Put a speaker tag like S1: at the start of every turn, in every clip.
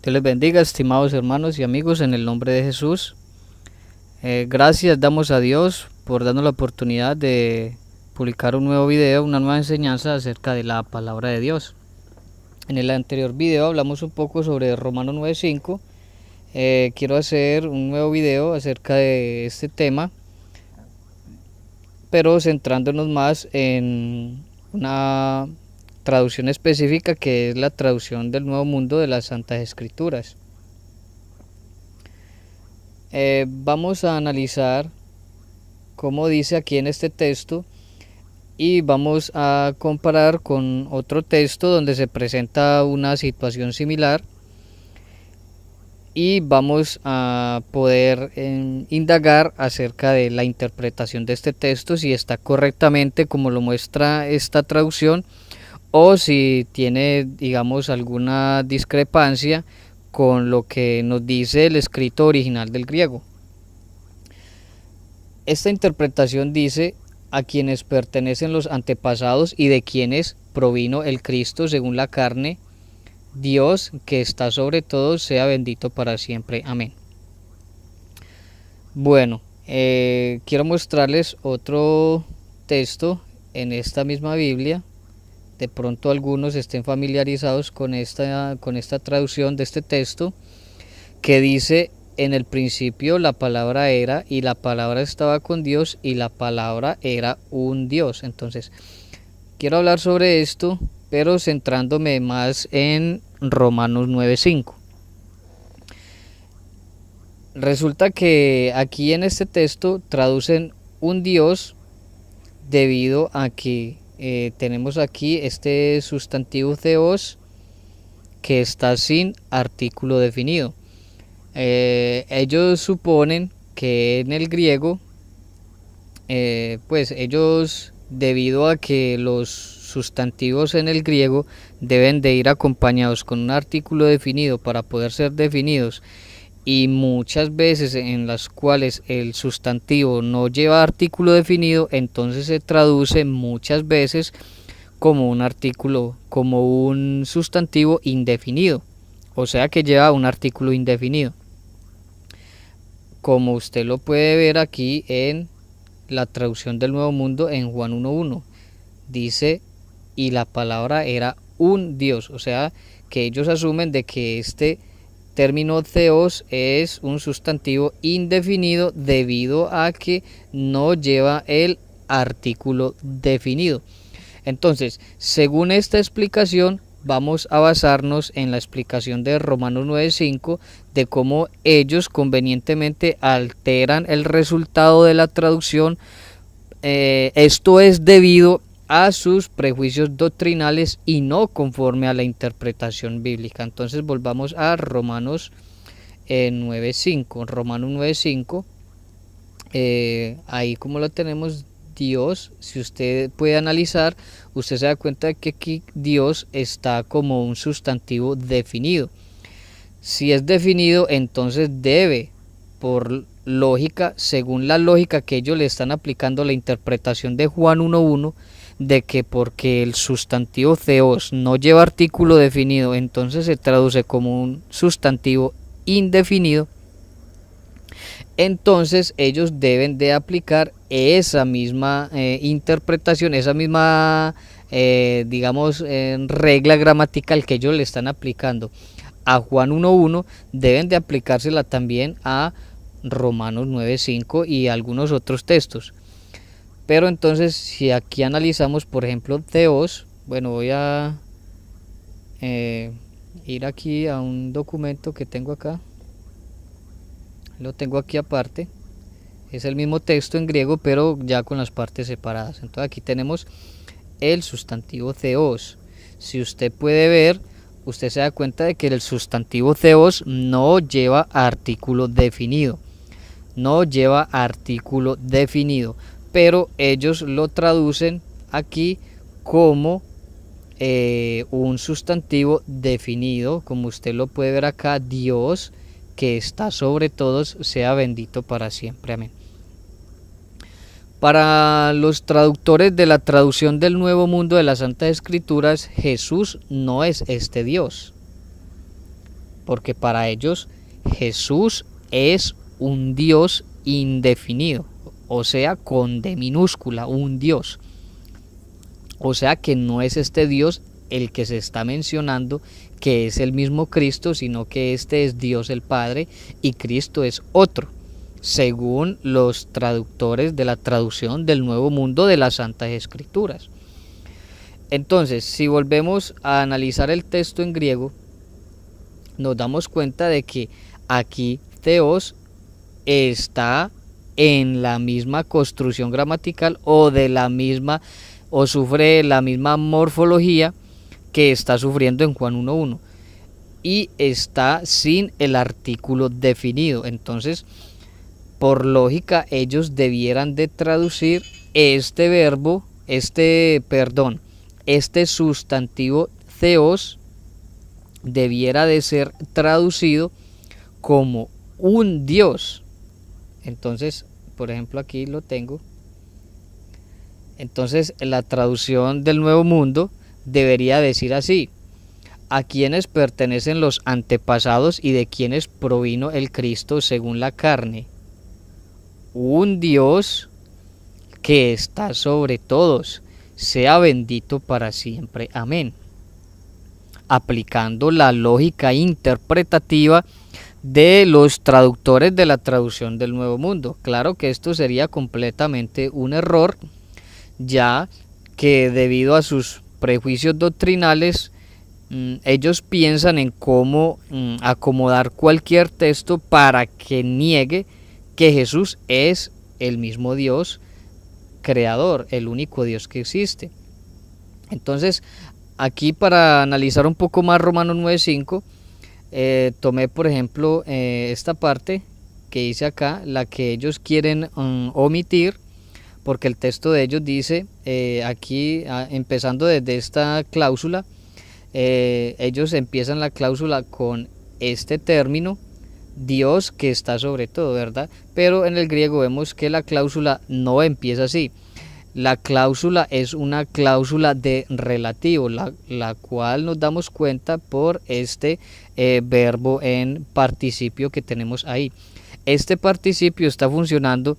S1: Dios les bendiga, estimados hermanos y amigos, en el nombre de Jesús. Gracias damos a Dios por darnos la oportunidad de publicar un nuevo video, una nueva enseñanza acerca de la palabra de Dios. En el anterior video hablamos un poco sobre Romanos 9:5. Quiero hacer un nuevo video acerca de este tema, pero centrándonos más en una traducción específica, que es la traducción del Nuevo Mundo de las Santas Escrituras. Vamos a analizar cómo dice aquí en este texto y vamos a comparar con otro texto donde se presenta una situación similar, y vamos a poder indagar acerca de la interpretación de este texto, si está correctamente como lo muestra esta traducción, o si tiene, digamos, alguna discrepancia con lo que nos dice el escrito original del griego. Esta interpretación dice: a quienes pertenecen los antepasados y de quienes provino el Cristo según la carne, Dios que está sobre todo sea bendito para siempre. Amén. Bueno, quiero mostrarles otro texto en esta misma Biblia. De pronto algunos estén familiarizados con esta traducción de este texto, que dice: en el principio la palabra era, y la palabra estaba con Dios, y la palabra era un Dios. Entonces, quiero hablar sobre esto, pero centrándome más en Romanos 9:5. Resulta que aquí en este texto traducen un Dios debido a que tenemos aquí este sustantivo theos que está sin artículo definido. Ellos suponen que en el griego, pues ellos, debido a que los sustantivos en el griego deben de ir acompañados con un artículo definido para poder ser definidos, y muchas veces en las cuales el sustantivo no lleva artículo definido, entonces se traduce muchas veces como un artículo, como un sustantivo indefinido, o sea que lleva un artículo indefinido, como usted lo puede ver aquí en la traducción del Nuevo Mundo en Juan 1:1. Dice: y la palabra era un Dios, o sea que ellos asumen de que este término theos es un sustantivo indefinido debido a que no lleva el artículo definido. Entonces, según esta explicación, vamos a basarnos en la explicación de Romanos 9:5, de cómo ellos convenientemente alteran el resultado de la traducción. Esto es debido a sus prejuicios doctrinales y no conforme a la interpretación bíblica. Entonces volvamos a Romanos 9:5. Romanos 9:5, ahí como lo tenemos, Dios, si usted puede analizar, usted se da cuenta de que aquí Dios está como un sustantivo definido. Si es definido, entonces debe, por lógica, según la lógica que ellos le están aplicando la interpretación de Juan 1:1, de que porque el sustantivo theos no lleva artículo definido, entonces se traduce como un sustantivo indefinido. Entonces ellos deben de aplicar esa misma interpretación, esa misma digamos regla gramatical que ellos le están aplicando a Juan 1:1, deben de aplicársela también a Romanos 9:5 y algunos otros textos. Pero entonces, si aquí analizamos, por ejemplo, theos, bueno, voy a ir aquí a un documento que tengo acá, lo tengo aquí aparte, es el mismo texto en griego, pero ya con las partes separadas. Entonces aquí tenemos el sustantivo theos. Si usted puede ver, usted se da cuenta de que el sustantivo theos no lleva artículo definido, pero ellos lo traducen aquí como un sustantivo definido, como usted lo puede ver acá: Dios que está sobre todos sea bendito para siempre. Amén. Para los traductores de la traducción del Nuevo Mundo de las Santas Escrituras, Jesús no es este Dios. porque para ellos Jesús es un Dios indefinido, o sea, con D minúscula, un Dios. O sea que no es este Dios el que se está mencionando, que es el mismo Cristo, sino que este es Dios el Padre y Cristo es otro, según los traductores de la traducción del Nuevo Mundo de las Santas Escrituras. Entonces, si volvemos a analizar el texto en griego, nos damos cuenta de que aquí Theos está en la misma construcción gramatical o de la misma o sufre la misma morfología que está sufriendo en Juan 1.1 y está sin el artículo definido. Entonces, por lógica, ellos debieran de traducir este verbo, este sustantivo theos debiera de ser traducido como un Dios. Entonces, por ejemplo, aquí lo tengo. Entonces, la traducción del Nuevo Mundo debería decir así: a quienes pertenecen los antepasados y de quienes provino el Cristo según la carne, un Dios que está sobre todos, sea bendito para siempre. Amén. Aplicando la lógica interpretativa de los traductores de la traducción del Nuevo Mundo. Claro que esto sería completamente un error, ya que debido a sus prejuicios doctrinales, ellos piensan en cómo acomodar cualquier texto para que niegue que Jesús es el mismo Dios creador, el único Dios que existe. Entonces, aquí para analizar un poco más Romanos 9.5, tomé por ejemplo esta parte que dice acá, la que ellos quieren omitir, porque el texto de ellos dice aquí, empezando desde esta cláusula, ellos empiezan la cláusula con este término, Dios que está sobre todo, ¿verdad? Pero en el griego vemos que la cláusula no empieza así. La cláusula es una cláusula de relativo, la cual nos damos cuenta por este verbo en participio que tenemos ahí. Este participio está funcionando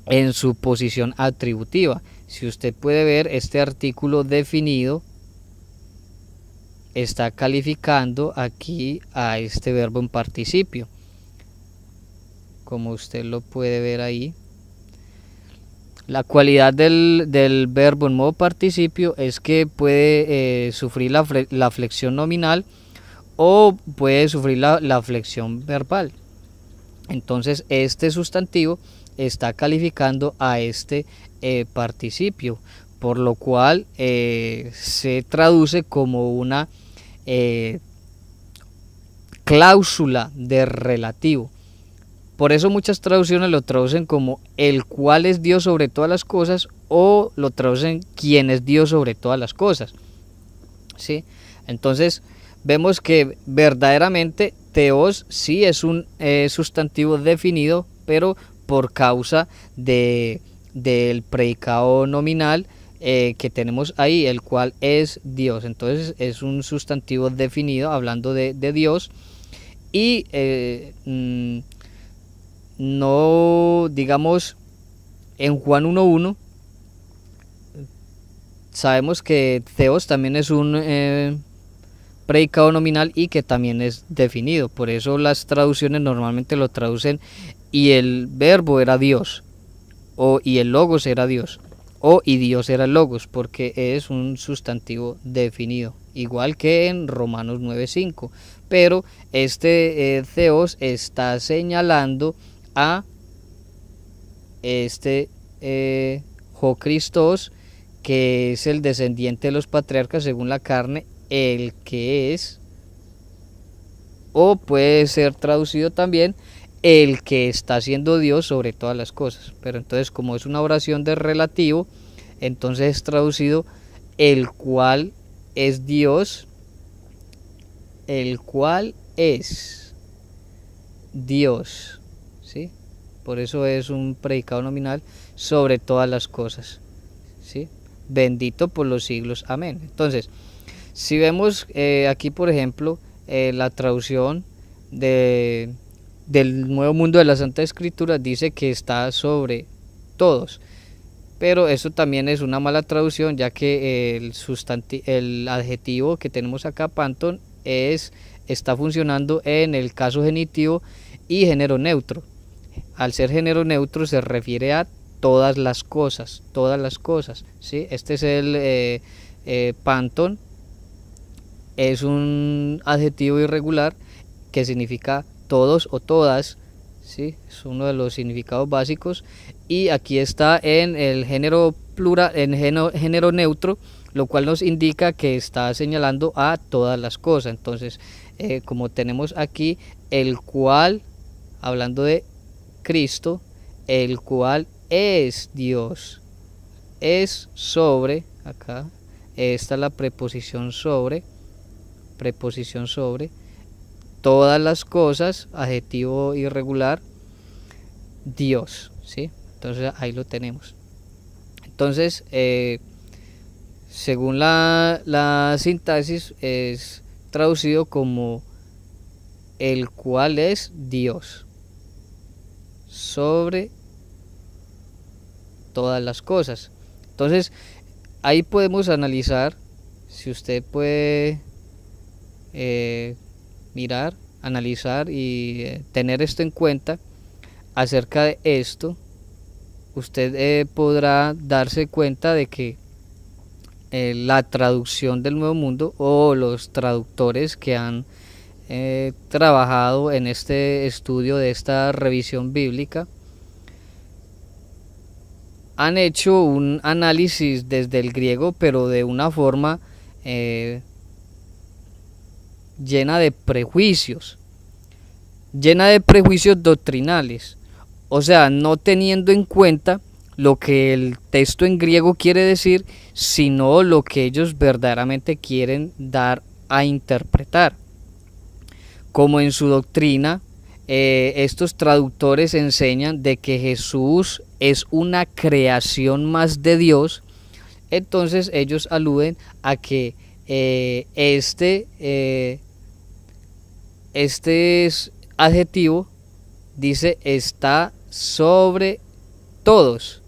S1: en su posición atributiva. Si usted puede ver, este artículo definido está calificando aquí a este verbo en participio, como usted lo puede ver ahí. La cualidad del verbo en modo participio es que puede sufrir la flexión nominal o puede sufrir la flexión verbal. Entonces este sustantivo está calificando a este participio, por lo cual se traduce como una cláusula de relativo. Por eso muchas traducciones lo traducen como el cual es Dios sobre todas las cosas, o lo traducen quien es Dios sobre todas las cosas, ¿sí? Entonces vemos que verdaderamente Theos sí es un sustantivo definido, pero por causa del predicado nominal que tenemos ahí, el cual es Dios. Entonces es un sustantivo definido hablando de Dios, y no, digamos, en Juan 1.1 sabemos que Theos también es un predicado nominal y que también es definido. Por eso las traducciones normalmente lo traducen y el verbo era Dios, y el logos era Dios, y Dios era el logos, porque es un sustantivo definido, igual que en Romanos 9.5. Pero este Theos está señalando a este Christos, que es el descendiente de los patriarcas según la carne, el que es, o puede ser traducido también, el que está siendo Dios sobre todas las cosas. Pero entonces, como es una oración de relativo, entonces es traducido el cual es Dios, el cual es Dios, ¿sí? Por eso es un predicado nominal sobre todas las cosas, ¿sí? Bendito por los siglos, amén. Entonces, si vemos aquí, por ejemplo, la traducción del Nuevo Mundo de la Santa Escritura dice que está sobre todos, pero eso también es una mala traducción, ya que el adjetivo que tenemos acá, panton, está funcionando en el caso genitivo y género neutro. Al ser género neutro se refiere a todas las cosas, ¿sí? Este es el panton, es un adjetivo irregular que significa todos o todas, ¿sí? Es uno de los significados básicos, y aquí está en el género plural, en género neutro, lo cual nos indica que está señalando a todas las cosas. Entonces, como tenemos aquí el cual, hablando de Cristo, el cual es Dios, es sobre, acá está la preposición sobre, todas las cosas, adjetivo irregular, Dios, ¿sí? Entonces ahí lo tenemos. Entonces, según la sintaxis, es traducido como el cual es Dios sobre todas las cosas. Entonces ahí podemos analizar, si usted puede mirar, analizar y tener esto en cuenta acerca de esto, usted podrá darse cuenta de que la traducción del Nuevo Mundo, o los traductores que han trabajado en este estudio de esta revisión bíblica, han hecho un análisis desde el griego, pero de una forma llena de prejuicios doctrinales, o sea, no teniendo en cuenta lo que el texto en griego quiere decir, sino lo que ellos verdaderamente quieren dar a interpretar. Como en su doctrina, estos traductores enseñan de que Jesús es una creación más de Dios, entonces ellos aluden a que este adjetivo dice está sobre todos.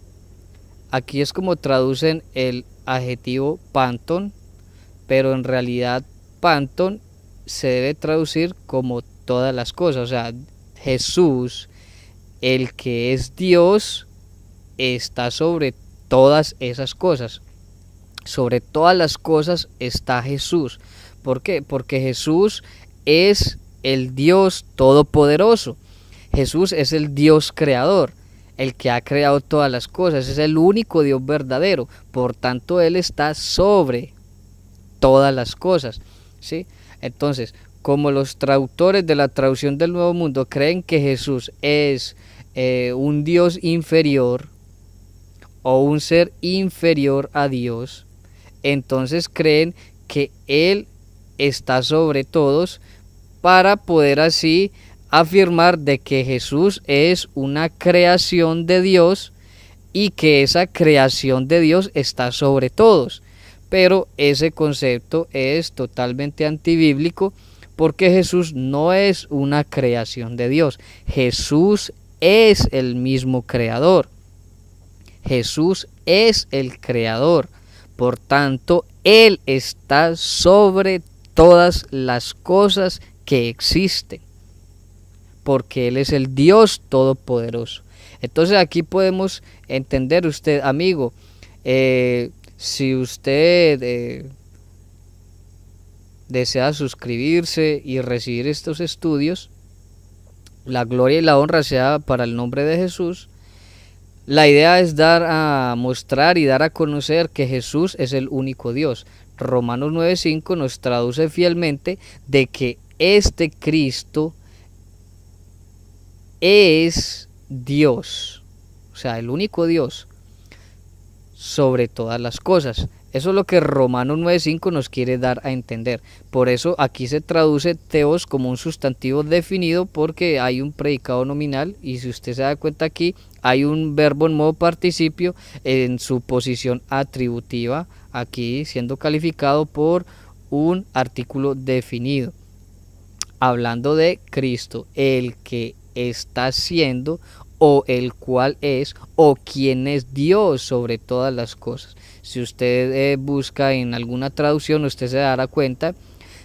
S1: Aquí es como traducen el adjetivo panton, pero en realidad panton se debe traducir como todas las cosas. O sea, Jesús, el que es Dios, está sobre todas esas cosas. Sobre todas las cosas está Jesús. ¿Por qué? Porque Jesús es el Dios todopoderoso. Jesús es el Dios creador, el que ha creado todas las cosas, es el único Dios verdadero, por tanto Él está sobre todas las cosas, ¿sí? Entonces, como los traductores de la traducción del Nuevo Mundo creen que Jesús es un Dios inferior o un ser inferior a Dios, entonces creen que Él está sobre todos, para poder así afirmar de que Jesús es una creación de Dios y que esa creación de Dios está sobre todos. Pero ese concepto es totalmente antibíblico, porque Jesús no es una creación de Dios. Jesús es el mismo creador. Jesús es el creador. Por tanto, Él está sobre todas las cosas que existen, porque Él es el Dios todopoderoso. Entonces aquí podemos entender, usted, amigo, si usted desea suscribirse y recibir estos estudios, la gloria y la honra sea para el nombre de Jesús. La idea es dar a mostrar y dar a conocer que Jesús es el único Dios. Romanos 9:5 nos traduce fielmente de que este Cristo es Dios, o sea, el único Dios sobre todas las cosas. Eso es lo que Romanos 9:5 nos quiere dar a entender. Por eso aquí se traduce teos como un sustantivo definido, porque hay un predicado nominal, y si usted se da cuenta aquí hay un verbo en modo participio en su posición atributiva, aquí siendo calificado por un artículo definido. hablando de Cristo, el que está siendo o el cual es o quien es Dios sobre todas las cosas. Si usted busca en alguna traducción, usted se dará cuenta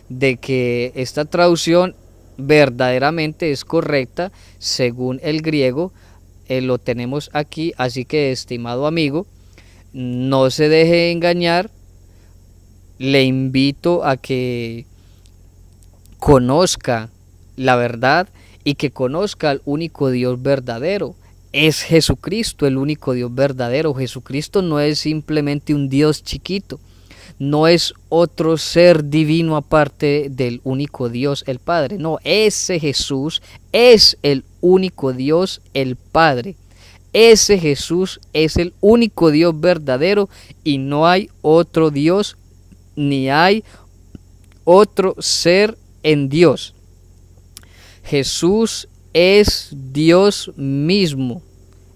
S1: de que esta traducción verdaderamente es correcta según el griego. Lo tenemos aquí, así que estimado amigo, no se deje engañar. Le invito a que conozca la verdad y que conozca al único Dios verdadero. Es Jesucristo el único Dios verdadero. Jesucristo no es simplemente un Dios chiquito, no es otro ser divino aparte del único Dios, el Padre. No, ese Jesús es el único Dios, el Padre. Ese Jesús es el único Dios verdadero y no hay otro Dios ni hay otro ser en Dios. Jesús es Dios mismo,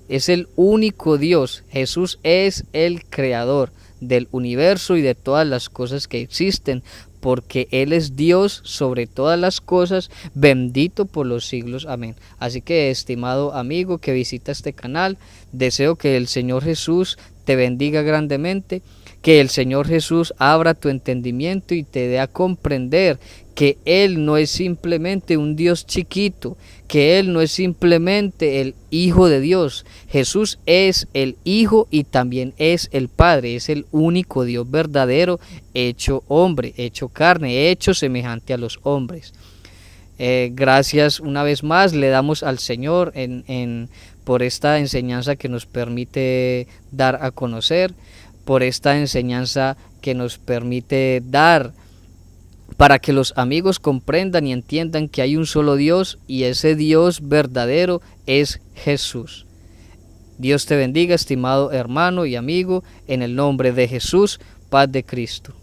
S1: es el único Dios. Jesús es el creador del universo y de todas las cosas que existen, porque Él es Dios sobre todas las cosas, bendito por los siglos. Amén. Así que, estimado amigo que visita este canal, deseo que el Señor Jesús te bendiga grandemente, que el Señor Jesús abra tu entendimiento y te dé a comprender que Él no es simplemente un Dios chiquito, que Él no es simplemente el Hijo de Dios. Jesús es el Hijo y también es el Padre, es el único Dios verdadero, hecho hombre, hecho carne, hecho semejante a los hombres. Gracias una vez más le damos al Señor por esta enseñanza que nos permite dar a conocer, por esta enseñanza que nos permite dar para que los amigos comprendan y entiendan que hay un solo Dios y ese Dios verdadero es Jesús. Dios te bendiga, estimado hermano y amigo, en el nombre de Jesús, paz de Cristo.